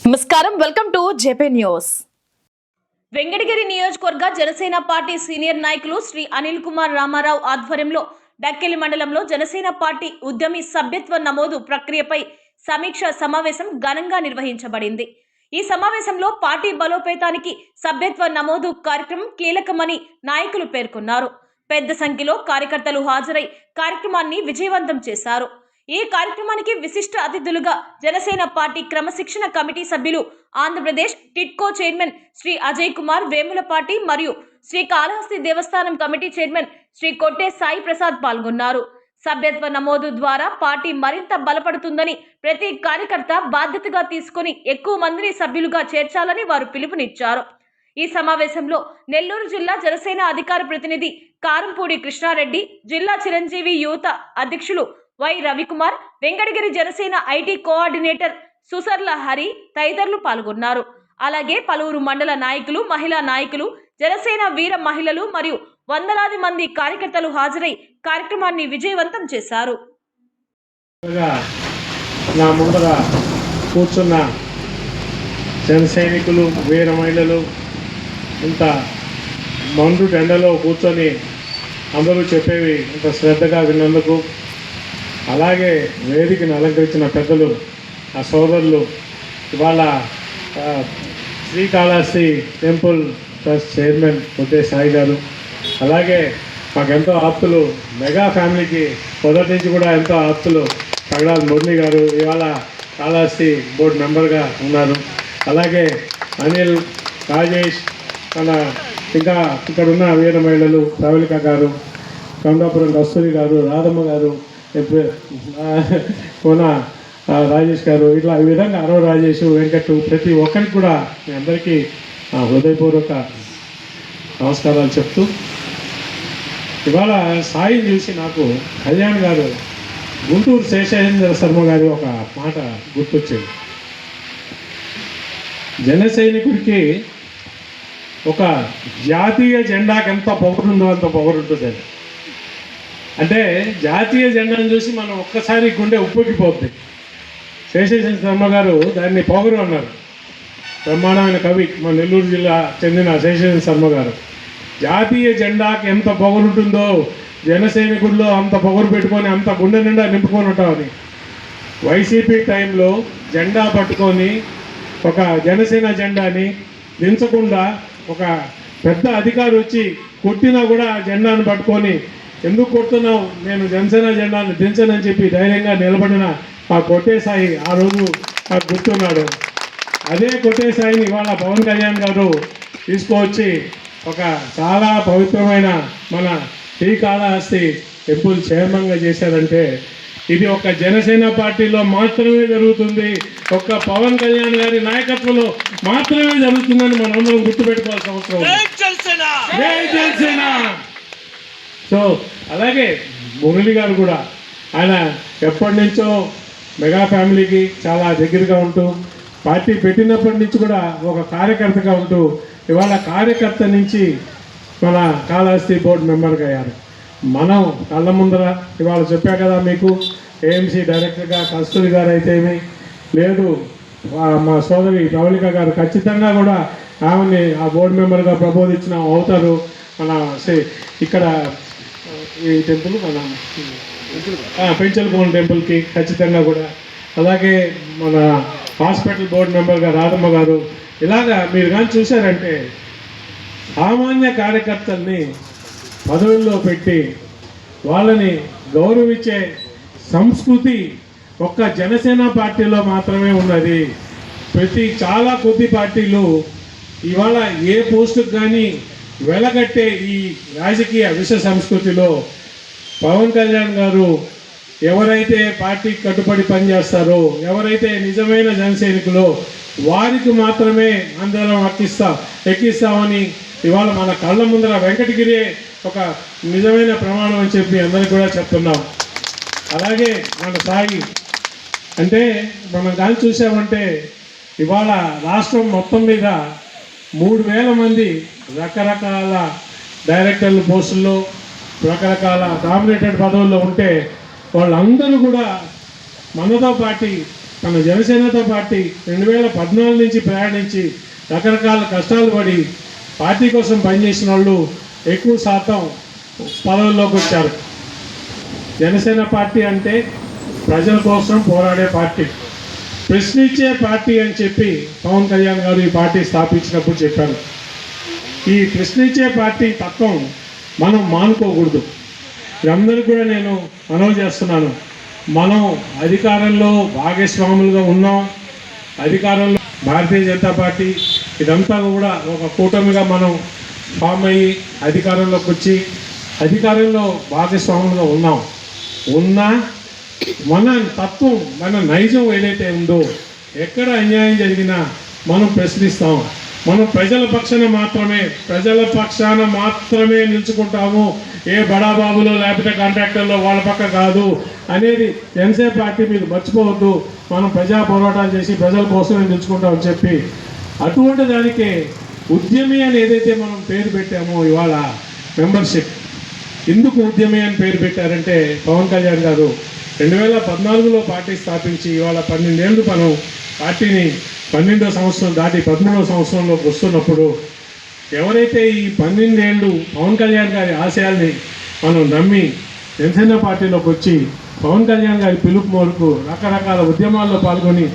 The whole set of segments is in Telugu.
నమస్కారం, welcome to JP news. Venkatagiri నియోజకవర్గ జనసేన పార్టీ సీనియర్ నాయకులు శ్రీ అనిల్ కుమార్ రామారావు ఆధ్వర్యంలో డక్కెలి మండలంలో జనసేన పార్టీ ఉద్యమి సభ్యత్వ నమోదు ప్రక్రియపై సమీక్ష సమావేశం ఘనంగా నిర్వహించబడింది. ఈ సమావేశంలో పార్టీ బలోపేతానికి సభ్యత్వ నమోదు కార్యక్రమం కీలకమని నాయకులు పేర్కొన్నారు. పెద్ద సంఖ్యలో కార్యకర్తలు హాజరై కార్యక్రమాన్ని విజయవంతం చేశారు. ఈ కార్యక్రమానికి విశిష్ట అతిథులుగా జనసేన పార్టీ క్రమశిక్షణ కమిటీ సభ్యులు, ఆంధ్రప్రదేశ్ టిట్కో చైర్మన్ శ్రీ అజయ్ కుమార్ వేములపాటి మరియు శ్రీ కాళహస్తి దేవస్థానం కమిటీ చైర్మన్ శ్రీ కొట్టే సాయి ప్రసాద్ పాల్గొన్నారు. సభ్యత్వ నమోదు ద్వారా పార్టీ మరింత బలపడుతుందని, ప్రతి కార్యకర్త బాధ్యతగా తీసుకుని ఎక్కువ మందిని సభ్యులుగా చేర్చాలని వారు పిలుపునిచ్చారు. ఈ సమావేశంలో నెల్లూరు జిల్లా జనసేన అధికార ప్రతినిధి కారంపూడి కృష్ణారెడ్డి, జిల్లా చిరంజీవి యువత అధ్యక్షులు Y Ravikumar, Venkatagiri Janasena IT coordinator Susarla Hari తదితరులు పాల్గొన్నారు. అలాగే పలువురు మండల నాయకులు, మహిళా నాయకులు, జనసేన వీర మహిళలు మరియు వందలాది మంది కార్యకర్తలు హాజరై కార్యక్రమాన్ని విజయవంతం చేశారు. నా ముందర కూర్చున్న జన సైనికులు, వీర మహిళలు, ఇంత మండు ఎండలో కూర్చొని అందరూ చెప్పేవి ఇంత శ్రద్ధగా విన్నందుకు, అలాగే వేదికను అలంకరించిన పెద్దలు, ఆ సోదరులు, ఇవాళ శ్రీకాళహస్తి టెంపుల్ ట్రస్ట్ చైర్మన్ కొట్టే సాయి గారు, అలాగే మాకెంతో ఆప్తులు, మెగా ఫ్యామిలీకి మొదటి నుంచి కూడా ఎంతో ఆప్తులు పగడాల మురళి గారు ఇవాళ కాళహస్తి బోర్డు మెంబర్గా ఉన్నారు. అలాగే అనిల్, రాజేష్, మన ఇంకా ఇక్కడ ఉన్న వీర మహిళలు ప్రవళిక గారు, కొండాపురం కస్తూరి గారు, రాధమ్మ గారు, కోన రాజేష్ గారు, ఇట్లా ఈ విధంగా అరవ రాజేష్, వెంకట్, ప్రతి ఒక్కరికి కూడా మీ అందరికీ హృదయపూర్వక నమస్కారాలు చెప్తూ, ఇవాళ సాయి చూసి నాకు కళ్యాణ్ గారు, గుంటూరు శేషేంద్ర శర్మ గారి ఒక మాట గుర్తొచ్చింది. జన సైనికుడికి ఒక జాతీయ జెండాకి ఎంత పొగరుందో అంత పొగరుంటుందని. అంటే జాతీయ జెండాను చూసి మనం ఒక్కసారి గుండె ఉప్పొక్కిపోద్ది. శేషేంద్ర శర్మ గారు దాన్ని పొగరు అన్నారు. బ్రహ్మాండమైన కవి, మన నెల్లూరు జిల్లా చెందిన శేషేంద్ర శర్మ గారు. జాతీయ జెండాకి ఎంత పొగరుంటుందో జనసైనికుల్లో అంత పొగరు పెట్టుకొని అంత గుండె నిండా నింపుకొని ఉంటామని. వైసీపీ టైంలో జెండా పట్టుకొని ఒక జనసేన జెండాని దించకుండా ఒక పెద్ద అధికారి వచ్చి కొట్టినా కూడా జెండాను పట్టుకొని, ఎందుకు కొడుతున్నావు, నేను జనసేన జెండాను దించనని చెప్పి ధైర్యంగా నిలబడిన ఆ కొట్టే సాయి ఆ రోజు నాకు గుర్తున్నాడు. అదే కొట్టే సాయిని ఇవాళ పవన్ కళ్యాణ్ గారు తీసుకువచ్చి ఒక చాలా పవిత్రమైన మన శ్రీకాళహస్తి టెంపుల్ చైర్మన్గా చేశారంటే ఇది ఒక జనసేన పార్టీలో మాత్రమే జరుగుతుంది, ఒక్క పవన్ కళ్యాణ్ గారి నాయకత్వంలో మాత్రమే జరుగుతుందని మనందరం గుర్తుపెట్టుకోవాల్సిన అవసరం ఉంది. జై జనసేన. సో అలాగే మురళి గారు కూడా, ఆయన ఎప్పటి నుంచో మెగా ఫ్యామిలీకి చాలా దగ్గరగా ఉంటూ, పార్టీ పెట్టినప్పటి నుంచి కూడా ఒక కార్యకర్తగా ఉంటూ, ఇవాళ కార్యకర్త నుంచి మన కాళహస్తి బోర్డు మెంబర్గా అయ్యారు. మనం కళ్ళ ముందర ఇవాళ చెప్పా కదా మీకు, ఏఎంసీ డైరెక్టర్గా కస్తూరి గారు అయితేమి, లేదు మా సోదరి ప్రవళిక గారు ఖచ్చితంగా కూడా ఆమెని ఆ బోర్డు మెంబర్గా ప్రబోధించిన అవుతారు. మన ఇక్కడ ఈ టెంపుల్ మన పెంచలకోన టెంపుల్కి ఖచ్చితంగా కూడా, అలాగే మన హాస్పిటల్ బోర్డు మెంబర్గా రాధమ్మ గారు, ఇలాగా మీరు కానీ చూశారంటే సామాన్య కార్యకర్తల్ని పదవుల్లో పెట్టి వాళ్ళని గౌరవించే సంస్కృతి ఒక్క జనసేన పార్టీలో మాత్రమే ఉన్నది. చాలా కొద్ది పార్టీలు ఇవాళ ఏ పోస్టుకు కానీ వెలగట్టే ఈ రాజకీయ విష సంస్కృతిలో పవన్ కళ్యాణ్ గారు ఎవరైతే పార్టీకి కట్టుబడి పనిచేస్తారో, ఎవరైతే నిజమైన జనసైనికులో వారికి మాత్రమే అందరం ఎక్కిస్తామని ఇవాళ మన కళ్ళ ముందర వెంకటగిరి ఒక నిజమైన ప్రమాణం అని చెప్పి అందరికీ కూడా చెప్తున్నాం. అలాగే మన సాయి అంటే మనం కానీ చూసామంటే ఇవాళ రాష్ట్రం మొత్తం మీద 3000 మంది రకరకాల డైరెక్టర్ల పోస్టుల్లో, రకరకాల డామినేటెడ్ పదవుల్లో ఉంటే వాళ్ళందరూ కూడా మనతో పాటు మన జనసేనతో పార్టీ 2014 నుంచి ప్రయాణించి రకరకాల కష్టాలు పడి పార్టీ కోసం పనిచేసిన వాళ్ళు ఎక్కువ శాతం పదవుల్లోకి వచ్చారు. జనసేన పార్టీ అంటే ప్రజల కోసం పోరాడే పార్టీ, ప్రశ్నించే పార్టీ అని చెప్పి పవన్ కళ్యాణ్ గారు ఈ పార్టీ స్థాపించినప్పుడు చెప్పారు. ఈ ప్రశ్నించే పార్టీ తత్వం మనం మానుకోకూడదు. అందరికీ కూడా నేను మనవి చేస్తున్నాను, మనం అధికారంలో భాగస్వాములుగా ఉన్నాం. అధికారంలో భారతీయ జనతా పార్టీ ఇదంతా కూడా ఒక కూటమిగా మనం ఫామ్ అయ్యి అధికారంలోకి వచ్చి అధికారంలో భాగస్వాములుగా ఉన్నా మన తత్వం, మన నైజం ఏదైతే ఉందో, ఎక్కడ అన్యాయం జరిగినా మనం ప్రశ్నిస్తాం. మనం ప్రజల పక్షాన మాత్రమే నిలుచుకుంటాము. ఏ బడాబాబులో లేకపోతే కాంట్రాక్టర్లో వాళ్ళ పక్క కాదు అనేది జనసేన పార్టీ మీరు మర్చిపోవద్దు. మనం ప్రజా పోరాటాలు చేసి ప్రజల కోసమే నిలుచుకుంటామని చెప్పి అటువంటి దానికే ఉద్యమి అని ఏదైతే మనం పేరు పెట్టామో ఇవాళ మెంబర్షిప్, ఎందుకు ఉద్యమి అని పేరు పెట్టారంటే పవన్ కళ్యాణ్ గారు 2014లో పార్టీ స్థాపించి ఇవాళ 12 ఏళ్ళు మనం పార్టీని 12వ సంవత్సరం దాటి 13వ సంవత్సరంలోకి వస్తున్నప్పుడు ఎవరైతే ఈ 12 ఏళ్ళు పవన్ కళ్యాణ్ గారి ఆశయాల్ని మనం నమ్మి జనసేన పార్టీలోకి వచ్చి పవన్ కళ్యాణ్ గారి పిలుపు మేరకు రకరకాల ఉద్యమాల్లో పాల్గొని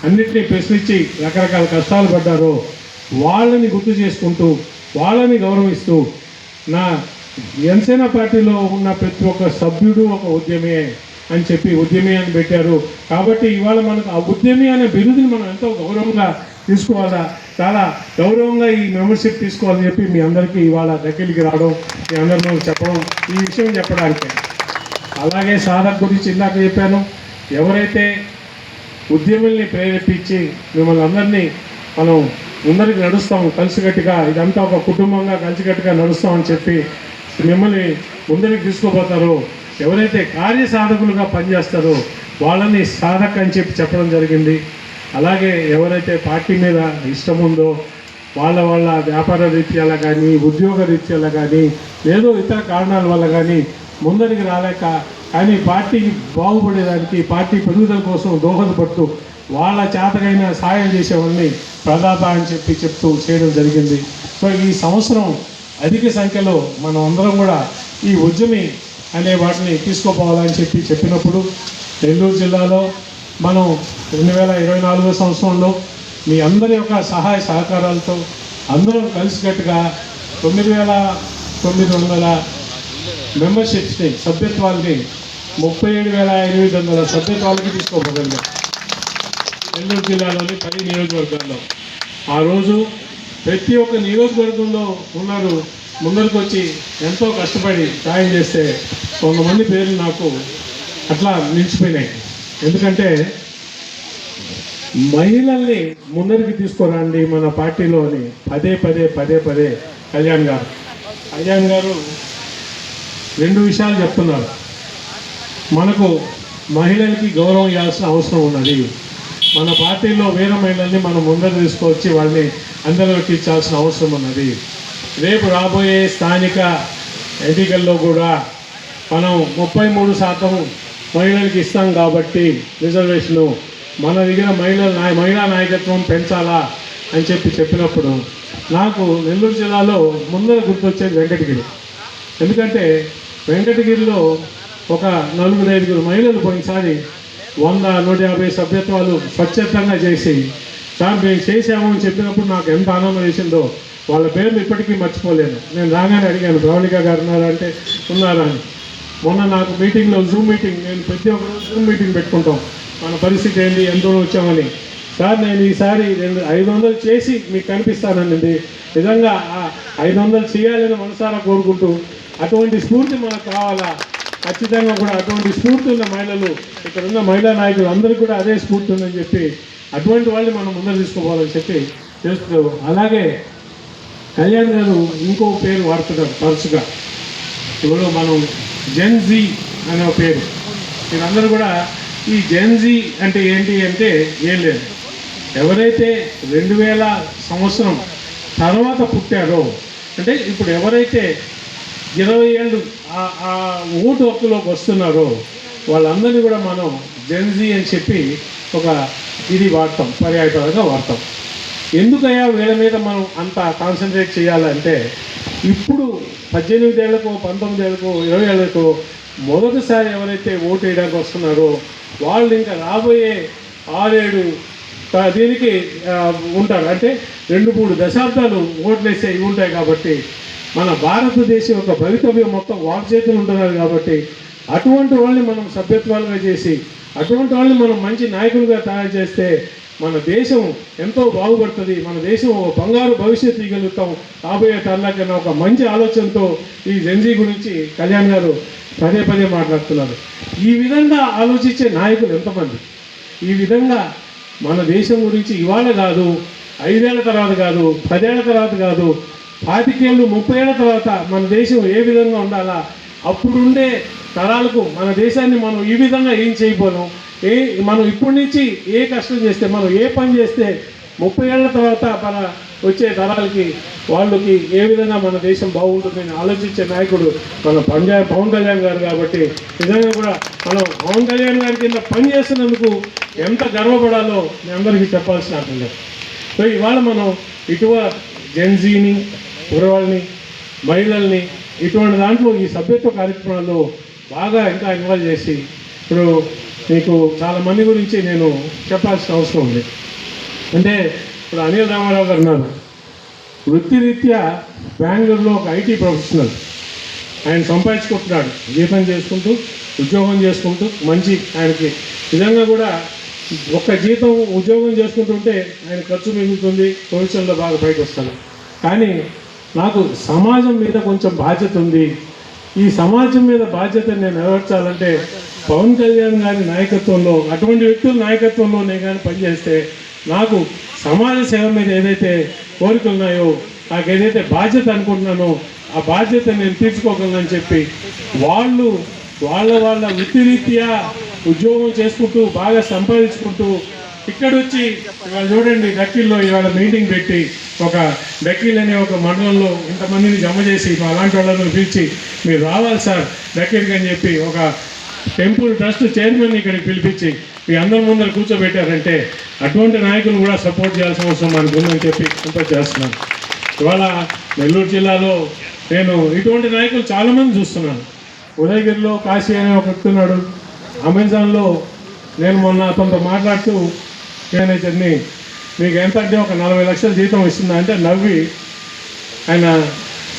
అన్నింటినీ ప్రశ్నించి రకరకాల కష్టాలు పడ్డారో వాళ్ళని గుర్తు చేసుకుంటూ వాళ్ళని గౌరవిస్తూ నా జనసేన పార్టీలో ఉన్న ప్రతి ఒక్క సభ్యుడు ఒక ఉద్యమే అని చెప్పి ఉద్యమి అని పెట్టారు. కాబట్టి ఇవాళ మనకు ఆ ఉద్యమి అనే బిరుదుని మనం ఎంతో గౌరవంగా తీసుకోవాలా, చాలా గౌరవంగా ఈ మెంబర్షిప్ తీసుకోవాలని చెప్పి మీ అందరికీ ఇవాళ దగ్గరికి రావడం, మీ అందరిలో చెప్పడం, ఈ విషయం చెప్పడానికి. అలాగే సాధక గురించి ఇందాక చెప్పాను, ఎవరైతే ఉద్యముల్ని ప్రేరేపించి మిమ్మల్ని అందరినీ మనం ముందరికి నడుస్తాం కలిసికట్టుగా, ఇదంతా ఒక కుటుంబంగా కలిసికట్టుగా నడుస్తామని చెప్పి మిమ్మల్ని ముందరికి తీసుకుపోతారో, ఎవరైతే కార్యసాధకులుగా పనిచేస్తారో వాళ్ళని సాధక అని చెప్పి చెప్పడం జరిగింది. అలాగే ఎవరైతే పార్టీ మీద ఇష్టం ఉందో వాళ్ళ వ్యాపార రీత్యాల కానీ ఉద్యోగ రీత్యాల కానీ ఏదో ఇతర కారణాల వల్ల కానీ ముందరికి రాలేక కానీ పార్టీకి బాగుపడేదానికి పార్టీ పెరుగుదల కోసం దోహదపడుతూ వాళ్ళ చేతకైన సాయం చేసేవాళ్ళని ప్రదాత అని చెప్పి చెప్తూ చేయడం జరిగింది. సో ఈ సంవత్సరం అధిక సంఖ్యలో మనం అందరం కూడా ఈ ఉద్యమి అనే వాటిని తీసుకుపోవాలని చెప్పినప్పుడు నెల్లూరు జిల్లాలో మనం 2024 సంవత్సరంలో మీ అందరి యొక్క సహాయ సహకారాలతో అందరం కలిసికట్టుగా 9,900 మెంబర్షిప్స్ని, సభ్యత్వాల్ని 37,800 సభ్యత్వాలకి తీసుకోగలిగాం నెల్లూరు జిల్లాలోని 10 నియోజకవర్గాల్లో. ఆ రోజు ప్రతి ఒక్క నియోజకవర్గంలో ఉన్నారు ముందరికి వచ్చి ఎంతో కష్టపడి సాయం చేస్తే కొంతమంది పేర్లు నాకు అట్లా నిలిచిపోయినాయి. ఎందుకంటే మహిళల్ని ముందరికి తీసుకురండి మన పార్టీలో అని పదే కళ్యాణ్ గారు 2 విషయాలు చెప్తున్నారు. మనకు మహిళలకి గౌరవం ఇవ్వాల్సిన అవసరం ఉన్నది. మన పార్టీలో వేరే మహిళల్ని మనం ముందర తీసుకొచ్చి వాళ్ళని అందరిలోకి ఇచ్చాల్సిన అవసరం ఉన్నది. రేపు రాబోయే స్థానిక ఎన్నికల్లో కూడా మనం 33% మహిళలకి ఇస్తాం కాబట్టి రిజర్వేషను మన దగ్గర మహిళా నాయకత్వం పెంచాలా అని చెప్పినప్పుడు నాకు నెల్లూరు జిల్లాలో ముందర గుర్తొచ్చేది వెంకటగిరి. ఎందుకంటే వెంకటగిరిలో ఒక 4-5 మహిళలు పోయినసారి 100-150 సభ్యత్వాలు స్వచ్ఛందంగా చేసి సార్ మేము చేసాము అని చెప్పినప్పుడు నాకు ఎంత ఆనందం వేసిందో వాళ్ళ పేర్లు ఇప్పటికీ మర్చిపోలేను. నేను రాగానే అడిగాను ప్రవళిక గారు ఉన్నారా అంటే ఉన్నారా అని. మొన్న నాకు మీటింగ్లో జూమ్ మీటింగ్, నేను ప్రతి ఒక్కరు జూమ్ మీటింగ్ పెట్టుకుంటాం మన పరిస్థితి ఏంటి ఎంత వచ్చామని. సార్ నేను ఈసారి 500 చేసి మీకు కనిపిస్తానన్నది. నిజంగా 500 చేయాలని మనసారా కోరుకుంటూ అటువంటి స్ఫూర్తి మనకు కావాలా, ఖచ్చితంగా కూడా అటువంటి స్ఫూర్తి ఉన్న మహిళలు ఇక్కడ ఉన్న మహిళా నాయకులు అందరికీ కూడా అదే స్ఫూర్తి ఉందని చెప్పి అటువంటి వాళ్ళని మనం ముందర తీసుకోవాలని చెప్పి చేస్తూ, అలాగే కళ్యాణ్ గారు ఇంకో పేరు వాడుతున్నారు తరచుగా. ఇప్పుడు మనం జెన్జీ అనే పేరు, మీరందరూ కూడా ఈ జెన్జీ అంటే ఏంటి అంటే ఏం లేదు, ఎవరైతే 2000 సంవత్సరం తర్వాత పుట్టారో అంటే ఇప్పుడు ఎవరైతే 20 ఏళ్ళు ఆ ఓటు హక్కులోకి వస్తున్నారో వాళ్ళందరినీ కూడా మనం జెన్జీ అని చెప్పి ఒక ఇది వాడతాం, పర్యాయపదంగా వాడతాం. ఎందుకయ్యా వీళ్ళ మీద మనం అంత కాన్సన్ట్రేట్ చేయాలంటే ఇప్పుడు 18 ఏళ్ళకో 19 ఏళ్ళకో 20 ఏళ్ళకో మొదటిసారి ఎవరైతే ఓటు వేయడానికి వస్తున్నారో వాళ్ళు ఇంకా రాబోయే 6-7 దీనికి ఉంటారు. అంటే 2-3 దశాబ్దాలు ఓట్లు వేసే ఇవి ఉంటాయి. కాబట్టి మన భారతదేశం యొక్క భవితవ్యం మొత్తం వాళ్ళ చేతులు ఉంటున్నారు. కాబట్టి అటువంటి వాళ్ళని మనం సభ్యత్వాలుగా చేసి అటువంటి వాళ్ళని మనం మంచి నాయకులుగా తయారు చేస్తే మన దేశం ఎంతో బాగుపడుతుంది. మన దేశం ఒక బంగారు భవిష్యత్తు ఇవ్వగలుగుతాం రాబోయే తరలకన్నా ఒక మంచి ఆలోచనతో ఈ జెన్జీ గురించి కళ్యాణ్ గారు పదే పదే మాట్లాడుతున్నారు. ఈ విధంగా ఆలోచించే నాయకులు ఎంతమంది? ఈ విధంగా మన దేశం గురించి ఇవాళ కాదు, 5 ఏళ్ల తర్వాత కాదు, 10 ఏళ్ల తర్వాత కాదు, 25 ఏళ్ళు 30 ఏళ్ల తర్వాత మన దేశం ఏ విధంగా ఉండాలా, అప్పుడుండే తరాలకు మన దేశాన్ని మనం ఈ విధంగా ఏం చేయబోదాం, మనం ఇప్పటి నుంచి ఏ కష్టం చేస్తే, మనం ఏ పని చేస్తే 30 ఏళ్ల తర్వాత మన వచ్చే తరాలకి వాళ్ళకి ఏ విధంగా మన దేశం బాగుంటుందని ఆలోచించే నాయకుడు మన పవన్ కళ్యాణ్ గారు. కాబట్టి నిజంగా కూడా మనం పవన్ కళ్యాణ్ గారి కింద పని చేస్తున్నందుకు ఎంత గర్వపడాలో మీ అందరికీ చెప్పాల్సిన అవసరం లేదు. సో ఇవాళ మనం జెన్జీని, కుర్రవాళ్ళని, మహిళల్ని ఇటువంటి దాంట్లో ఈ సభ్యత్వ కార్యక్రమాల్లో బాగా ఇంకా ఇన్వాల్వ్ చేసి ఇప్పుడు మీకు చాలామంది గురించి నేను చెప్పాల్సిన అవసరం ఉంది. అంటే ఇప్పుడు అనిల్ రామారావు గారు ఉన్నారు, వృత్తిరీత్యా బెంగళూరులో ఒక ఐటీ ప్రొఫెషనల్. ఆయన సంపాదించుకుంటున్నాడు, జీతం చేసుకుంటూ ఉద్యోగం చేసుకుంటూ మంచి ఆయనకి నిజంగా కూడా ఒక్క జీతం ఉద్యోగం చేసుకుంటుంటే ఆయన ఖర్చు మిగులుతుంది, భవిష్యత్తులో బాగా బయటకు వస్తాడు. కానీ నాకు సమాజం మీద కొంచెం బాధ్యత ఉంది. ఈ సమాజం మీద బాధ్యతను నేను నెరవేర్చాలంటే పవన్ కళ్యాణ్ గారి నాయకత్వంలో, అటువంటి వ్యక్తుల నాయకత్వంలో నేను కానీ పనిచేస్తే నాకు సమాజ సేవ మీద ఏదైతే కోరికలు ఉన్నాయో, నాకు ఏదైతే బాధ్యత అనుకుంటున్నానో ఆ బాధ్యత నేను తీర్చుకోగలనని చెప్పి వాళ్ళ వృత్తిరీత్యా ఉద్యోగం చేసుకుంటూ బాగా సంపాదించుకుంటూ ఇక్కడ వచ్చి ఇవాళ చూడండి డక్కీల్లో ఇవాళ మీటింగ్ పెట్టి ఒక డక్కీల్ అనే ఒక మండలంలో ఇంతమందిని జమ చేసి అలాంటి వాళ్ళని పిలిచి మీరు రావాలి సార్ డక్కీల్కి అని చెప్పి ఒక టెంపుల్ ట్రస్ట్ చైర్మన్ ఇక్కడికి పిలిపించి మీ అందరి ముందర కూర్చోబెట్టారంటే అటువంటి నాయకులు కూడా సపోర్ట్ చేయాల్సిన అవసరం మనకు ఉందని చెప్పి సపోర్ట్ చేస్తున్నాను. ఇవాళ నెల్లూరు జిల్లాలో నేను ఇటువంటి నాయకులు చాలామంది చూస్తున్నాను. ఉదయగిరిలో కాశీ అనే ఒక వ్యక్తున్నాడు. అమెజాన్లో నేను మొన్న అతనితో మాట్లాడుతూ మేనేజర్ని మీకు ఎంత అంటే ఒక 40 లక్షల జీతం ఇస్తుందా అంటే నవ్వి ఆయన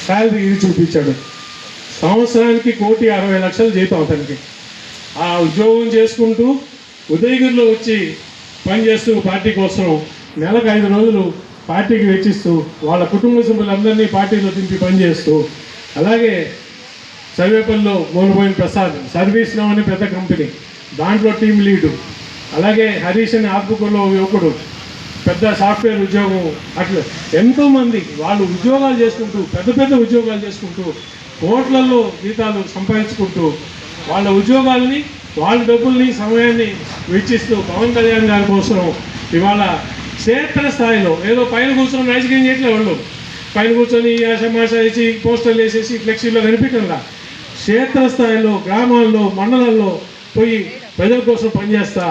శాలరీ ఇది చూపించాడు. సంవత్సరానికి 1,60,00,000 జీతం అతనికి. ఆ ఉద్యోగం చేసుకుంటూ ఉదయగిరిలో వచ్చి పనిచేస్తూ పార్టీ కోసం నెలకు 5 రోజులు పార్టీకి వెచ్చిస్తూ వాళ్ళ కుటుంబ సభ్యులందరినీ పార్టీలో దింపి పనిచేస్తూ, అలాగే సర్వేపల్లిలో మోనుబోయిన ప్రసాద్ సర్వీస్ నౌ అనే పెద్ద కంపెనీ, దాంట్లో టీం లీడు, అలాగే హరీష్ అని ఆత్మకూరులో యువకుడు పెద్ద సాఫ్ట్వేర్ ఉద్యోగం. అట్లా ఎంతోమంది వాళ్ళు ఉద్యోగాలు చేసుకుంటూ పెద్ద ఉద్యోగాలు చేసుకుంటూ కోట్లలో జీతాలు సంపాదించుకుంటూ వాళ్ళ ఉద్యోగాల్ని వాళ్ళ డబ్బుల్ని సమయాన్ని వెచ్చిస్తూ పవన్ కళ్యాణ్ గారి కోసం ఇవాళ క్షేత్ర స్థాయిలో ఏదో పైన కూర్చొని రాజకీయం చేయట్లేదు. వాళ్ళు పైన కూర్చొని సమాషా వేసి పోస్టర్లు వేసేసి ఫ్లెక్సీలో కనిపించకుండా క్షేత్రస్థాయిలో గ్రామాల్లో మండలాల్లో పోయి ప్రజల కోసం పనిచేస్తా,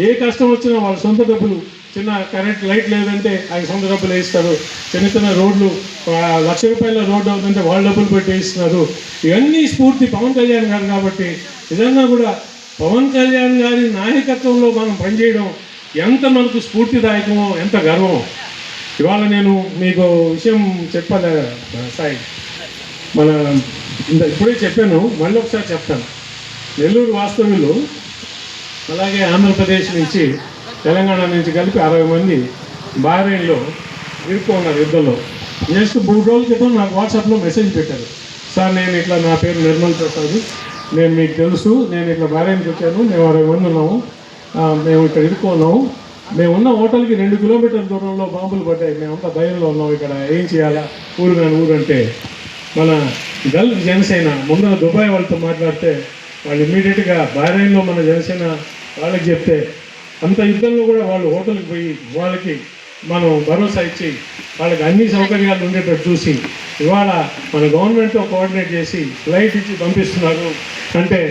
ఏ కష్టం వచ్చినా వాళ్ళ సొంత డబ్బులు, చిన్న కరెంట్ లైట్ లేదంటే ఆయన సొంత డబ్బులు వేయిస్తారు, చిన్న రోడ్లు ₹1,00,000 రోడ్డు అవుతుంటే వాళ్ళ డబ్బులు పెట్టి వేయిస్తున్నారు. ఇవన్నీ స్ఫూర్తి పవన్ కళ్యాణ్ గారు. కాబట్టి నిజంగా కూడా పవన్ కళ్యాణ్ గారి నాయకత్వంలో మనం పనిచేయడం ఎంత మనకు స్ఫూర్తిదాయకమో, ఎంత గర్వమో. ఇవాళ నేను మీకు విషయం చెప్పాలి సాయి, మన ఇప్పుడే చెప్పాను, మళ్ళీ ఒకసారి చెప్తాను. నెల్లూరు వాస్తవ్యులు అలాగే ఆంధ్రప్రదేశ్ నుంచి తెలంగాణ నుంచి కలిపి 60 మంది బహ్రెయిన్లో ఇరుక్కున్నారు యుద్ధంలో. జస్ట్ 3 రోజుల క్రితం నాకు వాట్సాప్లో మెసేజ్ పెట్టారు, సార్ నేను ఇట్లా నా పేరు నిర్మల్ ప్రసాద్, నేను మీకు తెలుసు, నేను ఇట్లా బహ్రెయిన్కి వచ్చాను, మేము 60 మంది ఉన్నాము, మేము ఇక్కడ ఇరుక్కున్నాము, మేము ఉన్న హోటల్కి 2 కిలోమీటర్ల దూరంలో బాంబులు పడ్డాయి, మేమంతా భయంలో ఉన్నాం, ఇక్కడ ఏం చేయాలా, ఊరు కాని ఊరంటే మన గల్ఫ్ జనసేన ముందు దుబాయ్ వాళ్ళతో మాట్లాడితే వాళ్ళు ఇమ్మీడియట్గా బహ్రెయిన్లో మన జనసేన వాళ్ళకి చెప్తే అంత యుద్ధంలో కూడా వాళ్ళు హోటల్కి పోయి వాళ్ళకి మనం భరోసా ఇచ్చి వాళ్ళకి అన్ని సౌకర్యాలు ఉండేటట్టు చూసి ఇవాళ మన గవర్నమెంట్తో కోఆర్డినేట్ చేసి ఫ్లైట్ ఇచ్చి పంపిస్తున్నారు. అంటే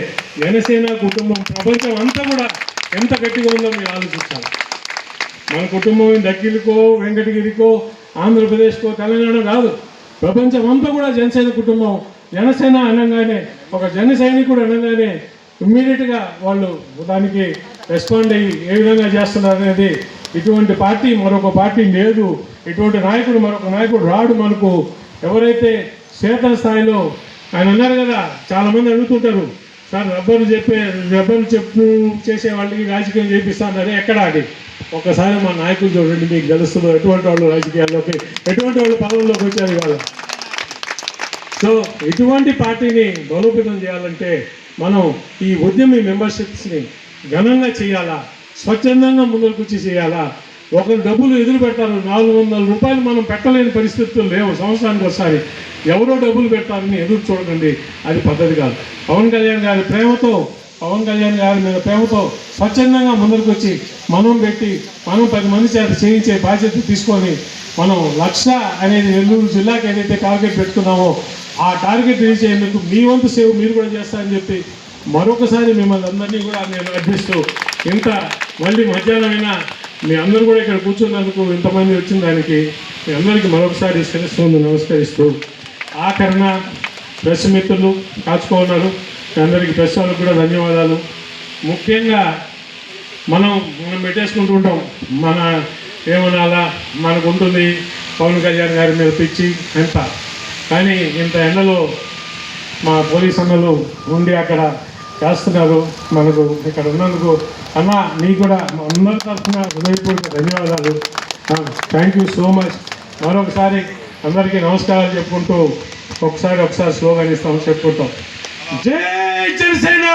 జనసేన కుటుంబం ప్రపంచం అంతా కూడా ఎంత గట్టిగా ఉందో మీరు ఆలోచించాలి. మన కుటుంబం దక్కిలికో వెంకటగిరికో ఆంధ్రప్రదేశ్కో తెలంగాణ కాదు, ప్రపంచం అంతా కూడా జనసేన కుటుంబం. జనసేన అనగానే, ఒక జన సైనికుడు అనగానే ఇమ్మీడియట్గా వాళ్ళు దానికి రెస్పాండ్ అయ్యి ఏ విధంగా చేస్తున్నారు అనేది, ఇటువంటి పార్టీ మరొక పార్టీ లేదు, ఇటువంటి నాయకుడు మరొక నాయకుడు రాడు మనకు. ఎవరైతే క్షేత్ర స్థాయిలో ఆయన అన్నారు కదా, చాలామంది అడుగుతుంటారు, సార్ రబ్బరు చెప్పు చేసే వాళ్ళకి రాజకీయం చేపిస్తానని. ఎక్కడ అది? ఒక్కసారి మా నాయకులు చూడండి, మీకు తెలుస్తుంది ఎటువంటి వాళ్ళు రాజకీయాల్లోకి, ఎటువంటి వాళ్ళు పదవుల్లోకి వచ్చారు ఇవాళ. సో ఇటువంటి పార్టీని బలోపేతం చేయాలంటే మనం ఈ ఉద్యమి మెంబర్షిప్స్ని ఘనంగా చేయాలా, స్వచ్ఛందంగా ముందుకు వచ్చి చేయాలా. ఒకరు డబ్బులు ఎదురు పెడతారు, 400 రూపాయలు మనం పెట్టలేని పరిస్థితులు లేవు. సంవత్సరానికి ఒకసారి ఎవరో డబ్బులు పెడతారని ఎదురు చూడకండి, అది పద్ధతి కాదు. పవన్ కళ్యాణ్ గారి మీద ప్రేమతో స్వచ్ఛందంగా ముందుకు వచ్చి మనం పెట్టి మనం 10 మంది చేత చేయించే బాధ్యత తీసుకొని మనం 1,00,000 అనేది నెల్లూరు జిల్లాకి ఏదైతే టార్గెట్ పెట్టుకున్నామో ఆ టార్గెట్ రీచ్ అయ్యేందుకు మీ వంతు సేవ మీరు కూడా చేస్తారని చెప్పి మరొకసారి మిమ్మల్ని అందరినీ కూడా నేను అర్థిస్తూ, ఇంత మళ్ళీ మధ్యాహ్నమైనా మీ అందరూ కూడా ఇక్కడ కూర్చున్నందుకు, ఇంతమంది వచ్చిన దానికి మీ అందరికీ మరొకసారి శిరస్సు నమస్కరిస్తూ, ఆఖరణ ప్రెస్ మిత్రులు కాచుకున్నారు, మీ అందరికీ ప్రెస్ వాళ్ళకు కూడా ధన్యవాదాలు. ముఖ్యంగా మనం పెట్టేసుకుంటూ ఉంటాం, మన ఏమనాలా మనకు ఉంటుంది పవన్ కళ్యాణ్ గారి మీద పిచ్చి ఎంత. కానీ ఇంత ఎండలో మా పోలీస్ అన్నలు ఉండి అక్కడ చేస్తున్నారు, మనకు ఇక్కడ ఉన్నందుకు అన్న మీకు కూడా అందరి తరఫున హృదయపూర్వక ధన్యవాదాలు. Thank you so much. మరొకసారి అందరికీ నమస్కారాలు చెప్పుకుంటూ ఒకసారి స్లోగన్ ఇస్తాం, చెప్పుకుంటాం. జై జనసేన,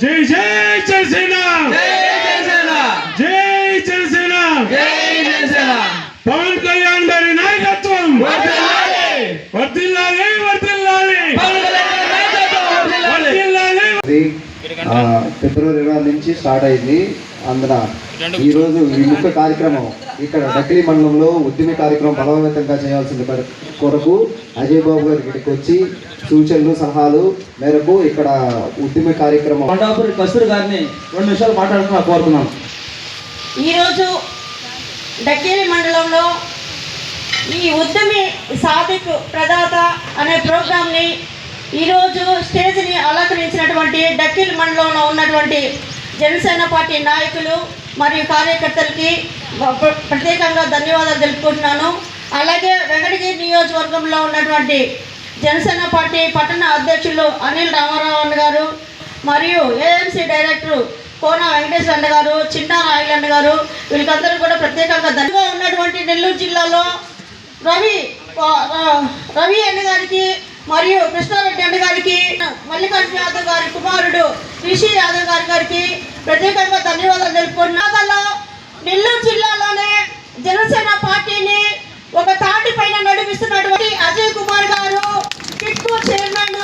జై జై జనసేన, జై జనసేన, పవన్ కళ్యాణ్ గారి నాయకత్వం వర్ధిల్లాలి, వర్ధిల్లాలి. ఫిబ్రవరి 20 నుంచి స్టార్ట్ అయింది. అందున ఈరోజు ఈ ముఖ్య కార్యక్రమం ఇక్కడ డక్కిలి మండలంలో ఉద్యమ కార్యక్రమం బలోపేతంగా చేయాల్సిన కొరకు అజయ్ బాబు గారి ఇక్కడికి వచ్చి సూచనలు సలహాలు మేరకు ఇక్కడ ఉద్యమ కార్యక్రమం కొండాపురి కస్తూరి గారిని 2 నిమిషాలు మాట్లాడుతున్నా కోరుతున్నాను. ఈరోజు డక్కిలి మండలంలో ఈ ఉద్యమి సాధిక్ ప్రదాత అనే ప్రోగ్రాంని ఈరోజు స్టేజ్ని అలంకరించినటువంటి డక్కిలి మండలంలో ఉన్నటువంటి జనసేన పార్టీ నాయకులు మరియు కార్యకర్తలకి ప్రత్యేకంగా ధన్యవాదాలు తెలుపుకుంటున్నాను. అలాగే వెంకటగిరి నియోజకవర్గంలో ఉన్నటువంటి జనసేన పార్టీ పట్టణ అధ్యక్షులు అనిల్ రామారావు అన్న గారు మరియు ఏఎంసీ డైరెక్టర్ కోన వెంకటేశ్వర అన్న గారు, చిన్నా రాయల్ అన్న గారు, వీళ్ళకందరూ కూడా ప్రత్యేకంగా ధన్యవాదాలు. ఉన్నటువంటి నెల్లూరు జిల్లాలో రవి అన్న గారికి మరియు కృష్ణారెడ్డి అన్న గారికి, మల్లికార్జున యాదవ్ గారి కుమారుడు రిషి యాదవ్ గారికి ప్రత్యేకంగా ధన్యవాదాలు తెలుపుకుంటున్నాను. నెల్లూరు జిల్లాలోనే జనసేన పార్టీని ఒక తాటి పైన నడిపిస్తున్నటువంటి అజయ్ కుమార్ గారు, కిట్కో చైర్మన్,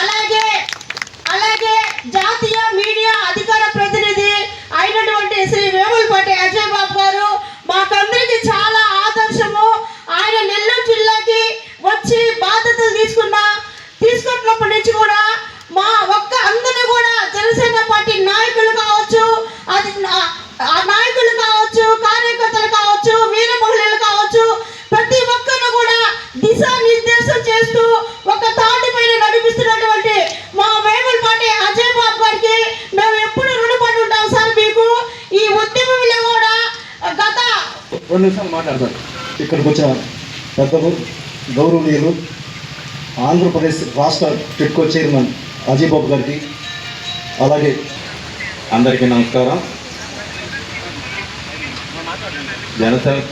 అలాగే జాతీయ మీడియా అధికార ప్రతినిధి అయినటువంటి శ్రీ వేములపాటి అజయ్ బాబు గారు మాకందరికి చాలా ఆదర్శము. ఆయన నెల్లూరు జిల్లాకి వచ్చి బాధ్యతలు తీసుకున్నప్పటి నుంచి కూడా మా అందరూ కూడా జనసేన పార్టీ నాయకులు కావచ్చు, నాయకులు కావచ్చు, కార్యకర్తలు కావచ్చు, వీర మహిళలు కావచ్చు, ప్రతి ఒక్కరు కూడా దిశానిర్దేశం చేస్తూ ఒక తాటి పైన నడిపిస్తున్నటువంటి మా వేములపాటి అజయ్ బాబు గారికి మేము ఎప్పుడు రుణపడి ఉంటాం సార్. మీకు ఈ ఉద్యమంలో కూడా గత 2 నిమిషాలు మాట్లాడతారు. ఇక్కడికి వచ్చిన పెద్దలు, గౌరవనీయులు, ఆంధ్రప్రదేశ్ రాష్ట్ర టిడ్కో చైర్మన్ అజయ్ బాబు గారికి, అలాగే అందరికీ నమస్కారం.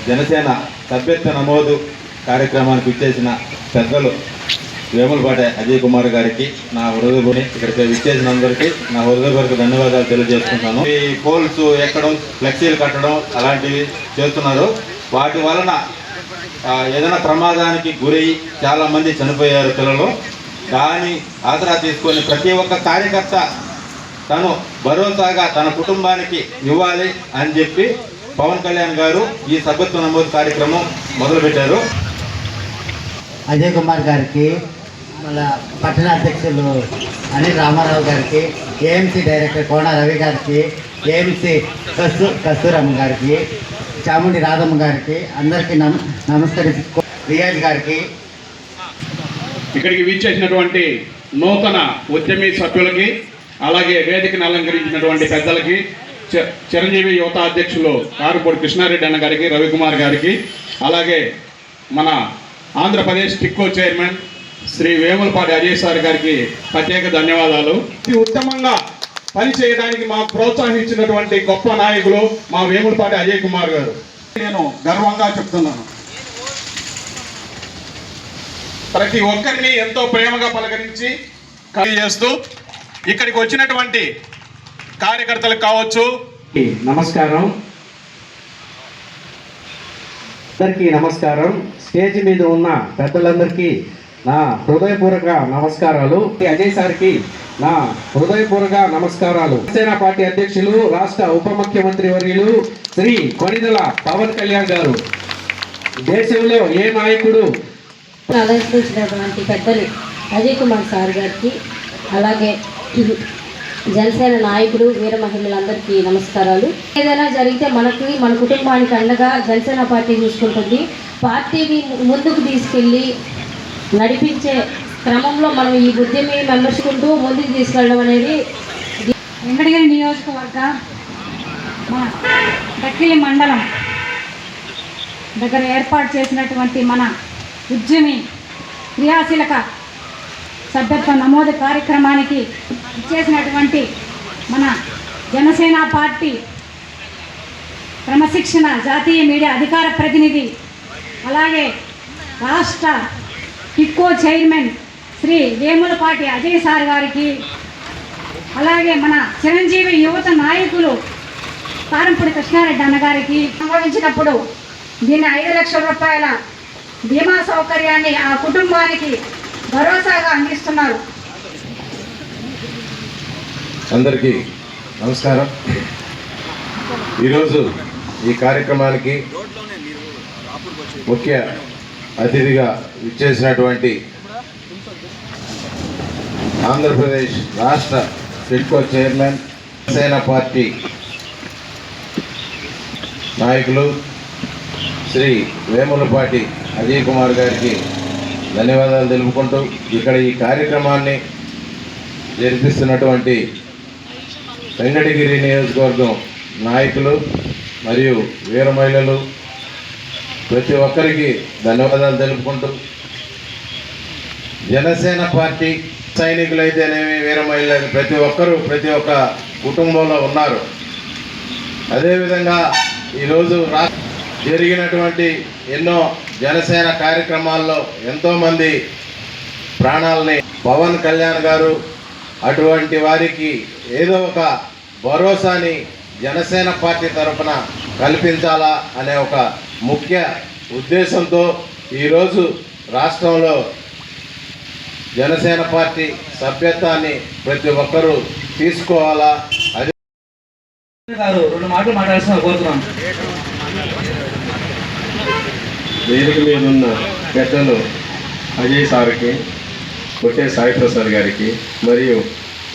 జనసేన సభ్యత్వ నమోదు కార్యక్రమానికి ఇచ్చేసిన పెద్దలు వేములపాటి అజయ్ కుమార్ గారికి నా హృదయపూర్వక, ఇక్కడికి విచ్చేసిన అందరికీ నా హృదయపూర్వక ధన్యవాదాలు తెలియజేసుకుంటాను. ఈ పోల్స్ ఎక్కడం, ఫ్లెక్సీలు కట్టడం అలాంటివి చేస్తున్నారు. వాటి వలన ఏదైనా ప్రమాదానికి గురై చాలామంది చనిపోయారు పిల్లలు. దాన్ని ఆసరా తీసుకొని ప్రతి ఒక్క కార్యకర్త తను భరోసాగా తన కుటుంబానికి ఇవ్వాలి అని చెప్పి పవన్ కళ్యాణ్ గారు ఈ సభ్యత్వ నమోదు కార్యక్రమం మొదలుపెట్టారు. అజయ్ కుమార్ గారికి మళ్ళా పట్టణ అధ్యక్షులు అనిల్ రామారావు గారికి, ఏఎంసీ డైరెక్టర్ కోన రవి గారికి, ఏఎంసీ కస్తూరమ్మ గారికి, చాముండి రాధమ్మ గారికి అందరికీ నమస్కరిస్తూ రియాజ్ గారికి, ఇక్కడికి విచ్చేసినటువంటి నూతన ఉద్యమీ సభ్యులకి, అలాగే వేదికను అలంకరించినటువంటి పెద్దలకి, చిరంజీవి యువత అధ్యక్షులు కారుపూడి కృష్ణారెడ్డి అన్న గారికి, రవికుమార్ గారికి, అలాగే మన ఆంధ్రప్రదేశ్ టిక్కో చైర్మన్ శ్రీ వేములపాటి అజయ్ సార్ గారికి ప్రత్యేక ధన్యవాదాలు. ఈ ఉత్తమంగా పనిచేయడానికి మాకు ప్రోత్సహించినటువంటి గొప్ప నాయకులు మా వేములపాటి అజయ్ కుమార్ గారు. నేను గర్వంగా చెప్తున్నాను. ప్రతి ఒక్కరిని ఎంతో ప్రేమగా పలకరించి చేస్తూ ఇక్కడికి వచ్చినటువంటి కార్యకర్తలకు కావచ్చు. నమస్కారం. అందరికీ నమస్కారం. స్టేజ్ మీద ఉన్న పెద్దలందరికీ నా హృదయపూర్వక నమస్కారాలు. అజయ్ సార్కి నా హృదయపూర్వక నమస్కారాలు. జనసేన పార్టీ అధ్యక్షులు, రాష్ట్ర ఉప ముఖ్యమంత్రి వర్యులు శ్రీ కొణిదెల పవన్ కళ్యాణ్ గారు, దేశంలో ఏ నాయకుడు అలంకరించినటువంటి పెద్దలు అజయ్ కుమార్ సార్ గారికి, అలాగే జనసేన నాయకుడు వీర మహిళలందరికీ నమస్కారాలు. ఏదైనా జరిగితే మన కుటుంబానికి అండగా జనసేన పార్టీ చూసుకుంటుంది. పార్టీని ముందుకు తీసుకెళ్ళి నడిపించే క్రమంలో మనం ఈ ఉద్యమి మెంబర్షిప్కుంటూ ముందుకు తీసుకెళ్ళడం అనేది వెంకటగిరి నియోజకవర్గ మన డక్కిలి మండలం దగ్గర ఏర్పాటు చేసినటువంటి మన ఉద్యమి క్రియాశీలక సభ్యత్వ నమోదు కార్యక్రమానికి ఇచ్చేసినటువంటి మన జనసేన పార్టీ క్రమశిక్షణ జాతీయ మీడియా అధికార ప్రతినిధి, అలాగే రాష్ట్ర టిక్కో చైర్మన్ శ్రీ వేములపాటి అజయ్ సార్ గారికి, అలాగే మన చిరంజీవి యువత నాయకులు కారంపూడి కృష్ణారెడ్డి అన్నగారికి సంభవించినప్పుడు దీన్ని 5 లక్షల రూపాయల బీమా సౌకర్యాన్ని ఆ కుటుంబానికి భరోసాగా అందిస్తున్నారు. అందరికీ నమస్కారం. ఈరోజు ఈ కార్యక్రమానికి ముఖ్య అతిథిగా విచ్చేసినటువంటి ఆంధ్రప్రదేశ్ రాష్ట్ర టిడ్కో చైర్మన్, జనసేన పార్టీ నాయకులు శ్రీ వేములపాటి అజయ్ కుమార్ గారికి ధన్యవాదాలు తెలుపుకుంటూ, ఇక్కడ ఈ కార్యక్రమాన్ని జరిపిస్తున్నటువంటి వెంకటగిరి నియోజకవర్గం నాయకులు మరియు వీర మహిళలు ప్రతి ఒక్కరికి ధన్యవాదాలు తెలుపుకుంటూ, జనసేన పార్టీ సైనికులైతేనేమి, వీర మహిళలు ప్రతి ఒక్కరూ ప్రతి ఒక్క కుటుంబంలో ఉన్నారు. అదేవిధంగా ఈరోజు జరిగినటువంటి ఎన్నో జనసేన కార్యక్రమాల్లో ఎంతోమంది ప్రాణాలని పవన్ కళ్యాణ్ గారు అటువంటి వారికి ఏదో ఒక భరోసాని జనసేన పార్టీ తరఫున కల్పించాలా అనే ఒక ముఖ్య ఉద్దేశంతో ఈరోజు రాష్ట్రంలో జనసేన పార్టీ సభ్యత్వాన్ని ప్రతి ఒక్కరూ తీసుకోవాలా. అది గారు 2 మాటలు మాట్లాడాల్సిన కోరుతున్నాను. వేదిక మీద ఉన్న పెద్దలు అజయ్ సార్కి, కొట్టే సాయి ప్రసాద్ గారికి, మరియు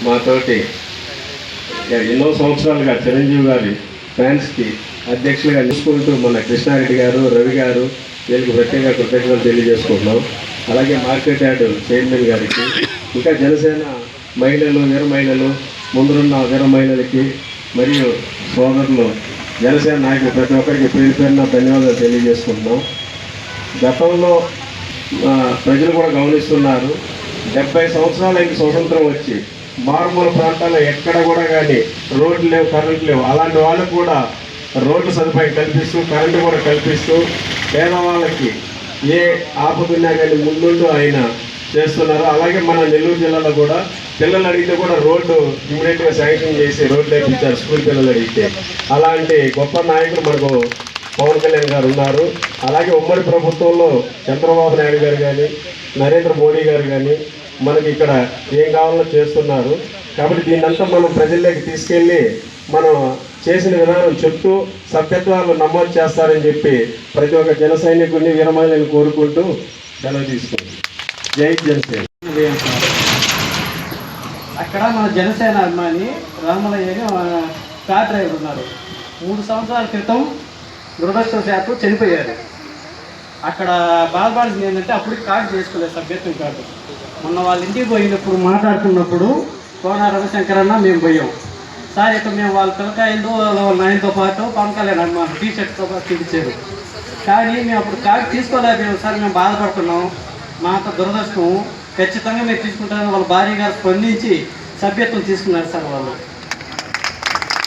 మాతోటి ఎన్నో సంవత్సరాలుగా చిరంజీవి గారి ఫ్యాన్స్కి అధ్యక్షులుగా చూసుకుంటూ మన కృష్ణారెడ్డి గారు, రవి గారు, వీళ్ళకి ప్రత్యేక కృతజ్ఞతలు తెలియజేసుకుంటున్నాం. అలాగే మార్కెట్ యార్డ్ చైర్మన్ గారికి, ఇంకా జనసేన మహిళలు, వీర మహిళలు, ముందున్న వీర మహిళలకి మరియు సోదరులు, జనసేన నాయకులు ప్రతి ఒక్కరికి పేరు పేరున ధన్యవాదాలు తెలియజేసుకుంటున్నాం. గతంలో ప్రజలు కూడా గమనిస్తున్నారు, 70 సంవత్సరాలైంది స్వతంత్రం వచ్చి, మారుమూల ప్రాంతాల్లో ఎక్కడ కూడా కానీ రోడ్లు లేవు, కరెంటు లేవు. అలాంటి వాళ్ళకు కూడా రోడ్ల సదుపాయం కల్పిస్తూ, కరెంటు కూడా కల్పిస్తూ, పేదవాళ్ళకి ఏ ఆపదున్నా కానీ ముందుంటూ ఆయన చేస్తున్నారు. అలాగే మన నెల్లూరు జిల్లాలో కూడా పిల్లలు అడిగితే కూడా రోడ్డు ఇమీడియట్గా శాంక్షన్ చేసి రోడ్లు వేయించారు స్కూల్ పిల్లలు అడిగితే. అలాంటి గొప్ప నాయకులు మనకు పవన్ కళ్యాణ్ గారు ఉన్నారు. అలాగే ఉమ్మడి ప్రభుత్వంలో చంద్రబాబు నాయుడు గారు కానీ, నరేంద్ర మోడీ గారు కానీ మనకి ఇక్కడ ఏం కావాలో చేస్తున్నారు. కాబట్టి దీన్నంతా మనం ప్రజల్లోకి తీసుకెళ్ళి మనం చేసిన విధానం చెప్తూ సభ్యత్వాలు నమోదు చేస్తారని చెప్పి ప్రతి ఒక్క జన సైనికుడిని, వీరమహిళని కోరుకుంటూ సెలవు తీసుకుంటాం. జై జనసేన. ఉదయం సార్. అక్కడ మన జనసేన అభిమాని రామలయ్య అని కార్ డ్రైవర్ ఉన్నారు. 3 సంవత్సరాల క్రితం దురదృష్టవశాత్తు చనిపోయారు. అక్కడ బాధపడింది ఏంటంటే అప్పటికి కార్డు చేసుకోలేదు, సభ్యత్వం కార్డు. మొన్న వాళ్ళ ఇంటికి పోయినప్పుడు మాట్లాడుతున్నప్పుడు కోన రవిశంకర్ మేము పోయాం సార్. ఇక్కడ మేము వాళ్ళ పిల్లకాయలతో వాళ్ళ నాయనతో పాటు పవన్ కళ్యాణ్ అభిమానులు టీషర్ట్తో పాటు చూపించారు. కానీ మేము అప్పుడు కార్డు తీసుకోలేకపోయాం సార్. మేము బాధపడుతున్నాం, మాకు దురదృష్టం. ఖచ్చితంగా మీరు తీసుకుంటారని వాళ్ళ భార్య గారు స్పందించి సభ్యత్వం తీసుకున్నారు సార్. వాళ్ళు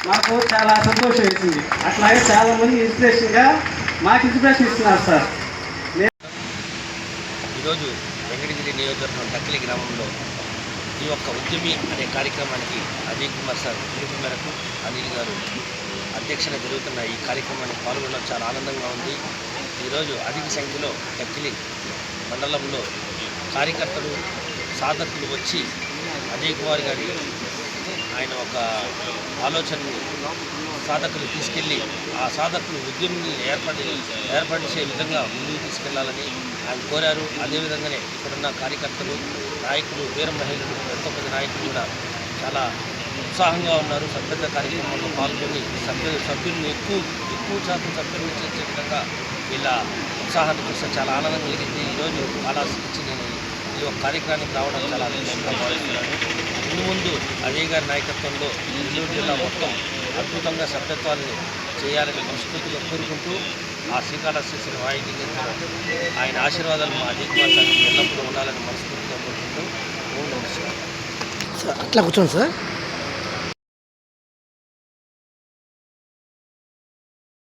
మాకు చాలా సంతోషం వేసింది. అట్లాగే చాలామంది ఇన్స్పిరేషన్గా మాకు ఇన్స్పిరేషన్ ఇస్తున్నారు సార్. ఈరోజు వెంకటగిరి నియోజకవర్గం డక్కిలి గ్రామంలో ఈ యొక్క ఉద్యమి అనే కార్యక్రమానికి అజయ్ కుమార్ సార్ పిలుపు మేరకు అనిల్ గారు అధ్యక్షత జరుగుతున్న ఈ కార్యక్రమానికి పాల్గొనడం చాలా ఆనందంగా ఉంది. ఈరోజు అధిక సంఖ్యలో డక్కిలి మండలంలో కార్యకర్తలు సాధకులు వచ్చి అజయ్ కుమార్ గారి ఆయన ఒక ఆలోచనని సాధకులు తీసుకెళ్ళి ఆ సాధకులు ఉద్యమిని ఏర్పరిచే విధంగా ముందుకు తీసుకెళ్లాలని ఆయన కోరారు. అదేవిధంగానే ఇక్కడున్న కార్యకర్తలు, నాయకులు, వీర మహిళలు, ఎంతోమంది నాయకులు కూడా చాలా ఉత్సాహంగా ఉన్నారు. సభ్యత కార్యక్రమంలో పాల్గొని సభ్యులను ఎక్కువ శాతం సభ్యులను చేర్చే విధంగా వీళ్ళ ఉత్సాహాన్ని చూస్తే చాలా ఆనందం కలిగింది. ఈరోజు ఆలోచించి నేను ఈ యొక్క కార్యక్రమానికి రావడం చాలా అదృష్టంగా భావిస్తున్నాను. ముందు అజయ్ గారి నాయకత్వంలో నెల్లూరు జిల్లా మొత్తం అద్భుతంగా సభ్యత్వాన్ని చేయాలని మనస్ఫూర్తిగా కోరుకుంటూ ఆ శ్రీకాళహస్తి వాయిద్యం ఆయన ఆశీర్వాదాలు మా అజయ్ కుమార్ సార్కి ఎల్లప్పుడూ ఉండాలని మనస్ఫూర్తిగా కోరుకుంటూ ఓం నమస్కారం. అట్లా కూర్చోండి సార్.